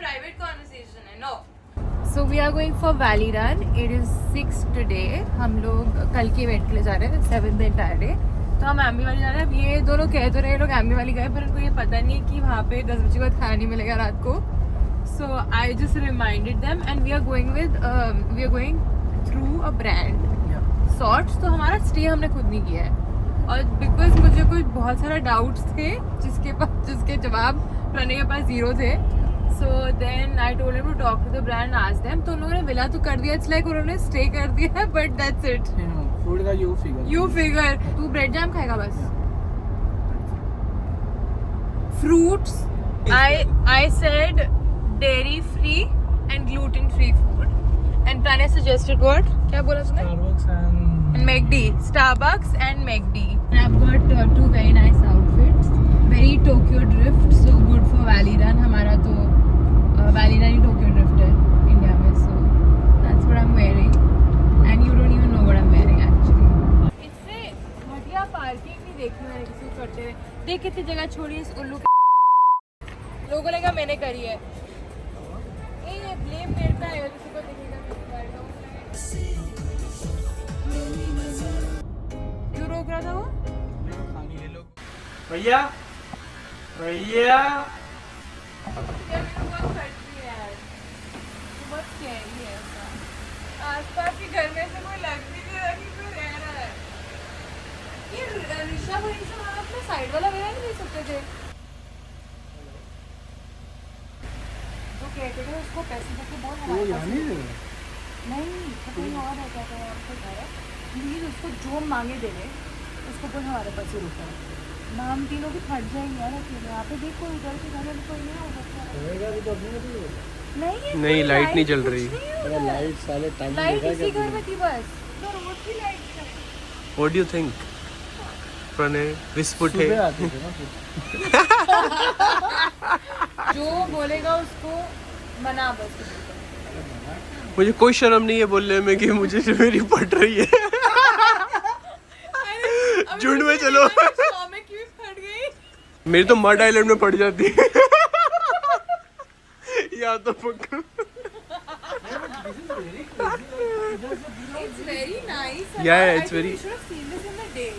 Private conversation है. No. So we are going for Valley Run. It is 6 today. हम लोग कल के इवेंट के लिए जा रहे हैं 7 the entire day. तो हम एम्बी वाली जा रहे हैं. अब ये दोनों कह तो रहे लोग एम्बी वाली गए, पर उनको ये पता नहीं है कि वहाँ पे 10 बजे के बाद खाना नहीं मिलेगा रात को. So I just reminded them and we are going through a brand. Sorts. तो हमारा स्टे हमने खुद नहीं किया है, और बिकॉज मुझे कुछ बहुत सारा डाउट्स थे जिसके जवाब प्रणय के पास 0 थे. So then I told him to talk to the brand, ask them. तो उन लोगों ने विला तो कर दिया, it's like उन्होंने स्टे कर दिया है, but that's it. फूड का you figure. तू ब्रेड जैम खाएगा बस. Fruits. I said dairy free and gluten free food. And Pranay suggested what? क्या बोला तूने? Starbucks and McD. I've got 2 very nice outfits. Very Tokyo Drift, so good for Valley Run. हमारा तो Valley Run ही Tokyo Drift है India में, so that's what I'm wearing. And you don't even know what I'm wearing actually. इससे घटिया parking नहीं देखी मैंने किसी को करते हुए. देख कितनी जगह छोड़ी इस उल्लू के. लोगों ने कहा मैंने करी है. ये ब्लेम मेरे पे आएगा, किसी को दिखेगा क्यों रोक रहा था वो? भैया आसपास के घर में से कोई लग भी नहीं रहा कि कोई रह रहा है. ये ऋषा भाई से हम अपना साइड वाला वेरा नहीं दे सकते थे? जो कहते थे उसको पैसे देके बहुत नहीं, तो कहीं और है क्या करें आपको घर है. प्लीज उसको जो मांगे दे दे, उसको बोल हमारे पास ही रुका है ना. हम तीनों भी फट जाएंगे यार अकेले. यहाँ पे देख कोई उधर के घर में कोई नहीं होगा. नहीं लाइट नहीं चल रही. लाइट साले टाइम लाइट इसी घर में थी बस. तो रोड की light. What do you think? प्रणय विस्फुट है. जो बोलेगा उसको मना बस. मुझे कोई शर्म नहीं है बोलने में कि मुझे मेरी पट रही है. झुंड में चलो. मेरी तो मड आइलैंड में पड़ जाती है. या तो पक्का. It's very nice. Yeah, it's very. You should have seen this in the day.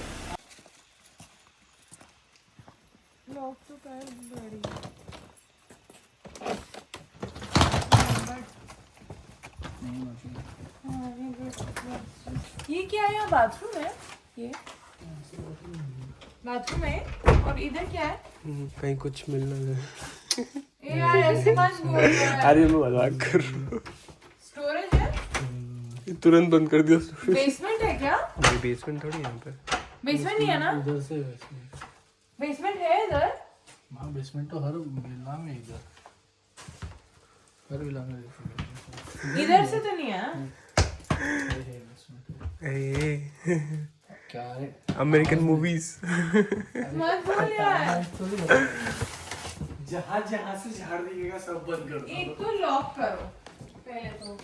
Lock तो कर बड़ी. ये क्या है? बाथरूम है ये. बाथरूम है. और इधर क्या है? कहीं कुछ मिलना है. ये यार ऐसे मत बोल यार. अरे मैं मजाक कर रहा हूँ. स्टोरेज है? तुरंत बंद कर दिया. बेसमेंट है क्या? नहीं बेसमेंट थोड़ी यहाँ पे. बेसमेंट नहीं है ना? इधर से बेसमेंट है इधर. हाँ बेसमेंट तो हर विला में इधर. हर विला में इधर से तो नहीं है. क्या है? American movies. मत बोल यार. जहाँ से झाड़ दिखेगा सब बंद कर दो. एक तो लॉक करो पहले तो.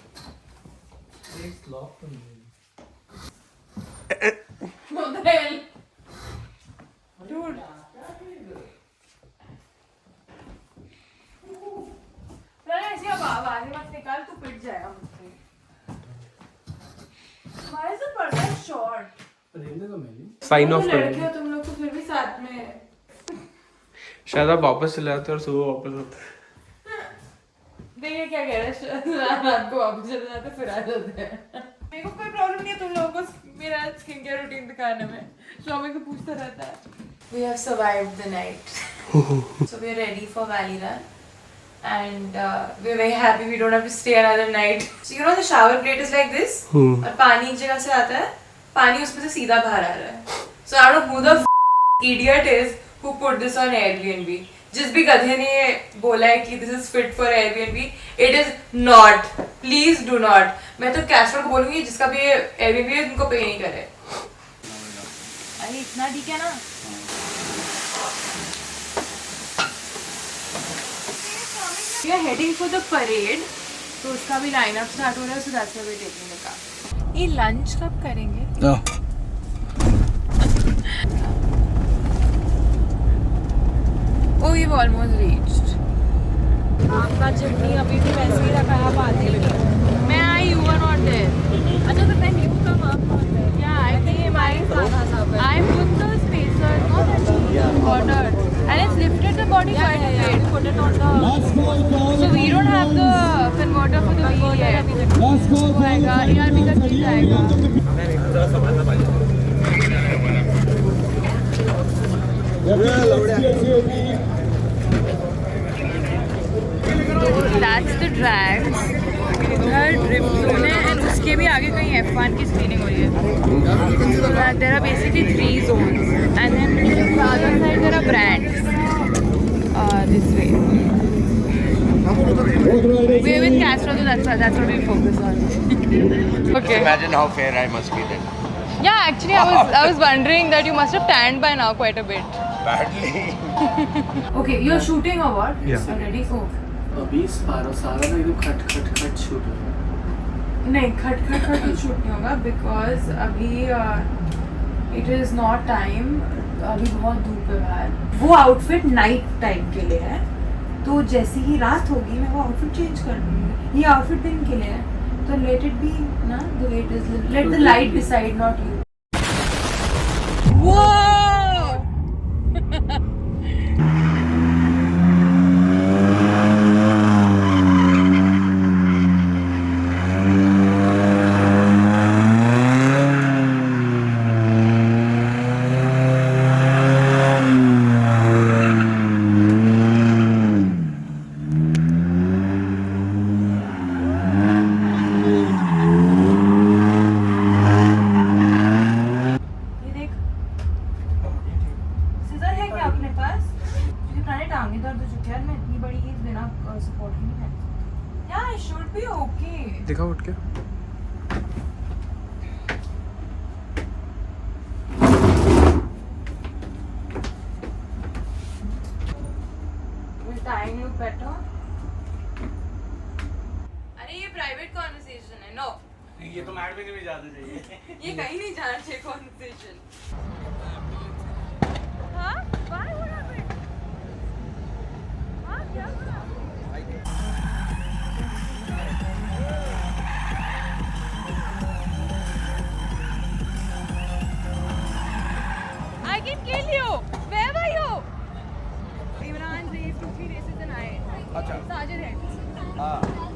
एक लॉक तो नहीं. What the hell? Dude. ऐसे अब आवाज़ मत निकाल, तू पिट जाएगा मुझसे. हमारे से पड़ता है शॉर्ट. रहने दो मेरी. साइन ऑफ लड़के हो तुम लोग तो फिर भी साथ में. शायद आप वापस चले आते और सुबह वापस आते. देखिए क्या कह रहा है. रात को वापस चले जाते फिर आ जाते हैं. मेरे को कोई प्रॉब्लम नहीं है तुम लोगों को मेरा स्किन केयर रूटीन दिखाने में. शॉपिंग को पूछता रहता है. We have survived the night. So we are ready for Valley Run. And we're very happy we don't have to stay another night. So you know the shower plate is like this. और पानी एक जगह से आता है. पानी उसमें से सीधा बाहर आ रहा है. So I don't know who the idiot is who put this on Airbnb. जिस भी गधे ने ये बोला है कि this is fit for Airbnb, it is not. Please do not. मैं तो कैस्ट्रो को बोलूँगी जिसका भी Airbnb है उनको पे नहीं करे. अरे इतना ठीक है ना? We are heading for the parade. तो उसका भी लाइनअप स्टार्ट हो रहा है. So that's why we're taking the car. ये लंच कब करेंगे? Oh, we've almost reached. आपका चिमनी अभी भी वैसे ही रखा है, आप आते ही नहीं। मैं आई, यू वर नॉट देयर। अच्छा तो मैं न्यू कम आप नॉट देयर। या आई केम, I put the spacer, not that ordered, and it's lifted the body quite a bit. Put it on the. So we don't have the converter for the wheel yet. होएगा, ERP का चीज आएगा। That's the drag. इधर drift zone है and उसके भी आगे कहीं F1 की स्क्रीनिंग हो रही है। There are basically 3 zones and then the other side there are brands. This way. We're with Castro, so that's what we'll focus on. Okay. Imagine how fair I must be then. Yeah, actually I was wondering that you must have tanned by now quite a bit. Badly. Okay, you're shooting or what? Yeah. Already? Oh. अभी सारा ना एकदम खट shoot है। नहीं खट shoot नहीं होगा बिकॉज अभी इट इज़ नॉट टाइम, अभी बहुत धूप है बाहर। वो आउटफिट नाइट टाइम के लिए है, तो जैसे ही रात होगी मैं वो आउटफिट चेंज कर दूँगी। ये आउटफिट दिन के लिए है, तो लेट इट बी ना the way it is, let the light decide not you. दिखा उठ के। अरे ये प्राइवेट कॉन्वर्सेशन है। नो, ये तो मैट में नहीं जाना चाहिए। ये कहीं नहीं जाना चाहिए कॉन्वर्सेशन। हाँ? Why? What happened? हाँ, क्या हुआ? I can kill you. Where were you? Imran raced 2-3 races and I. Sajid had.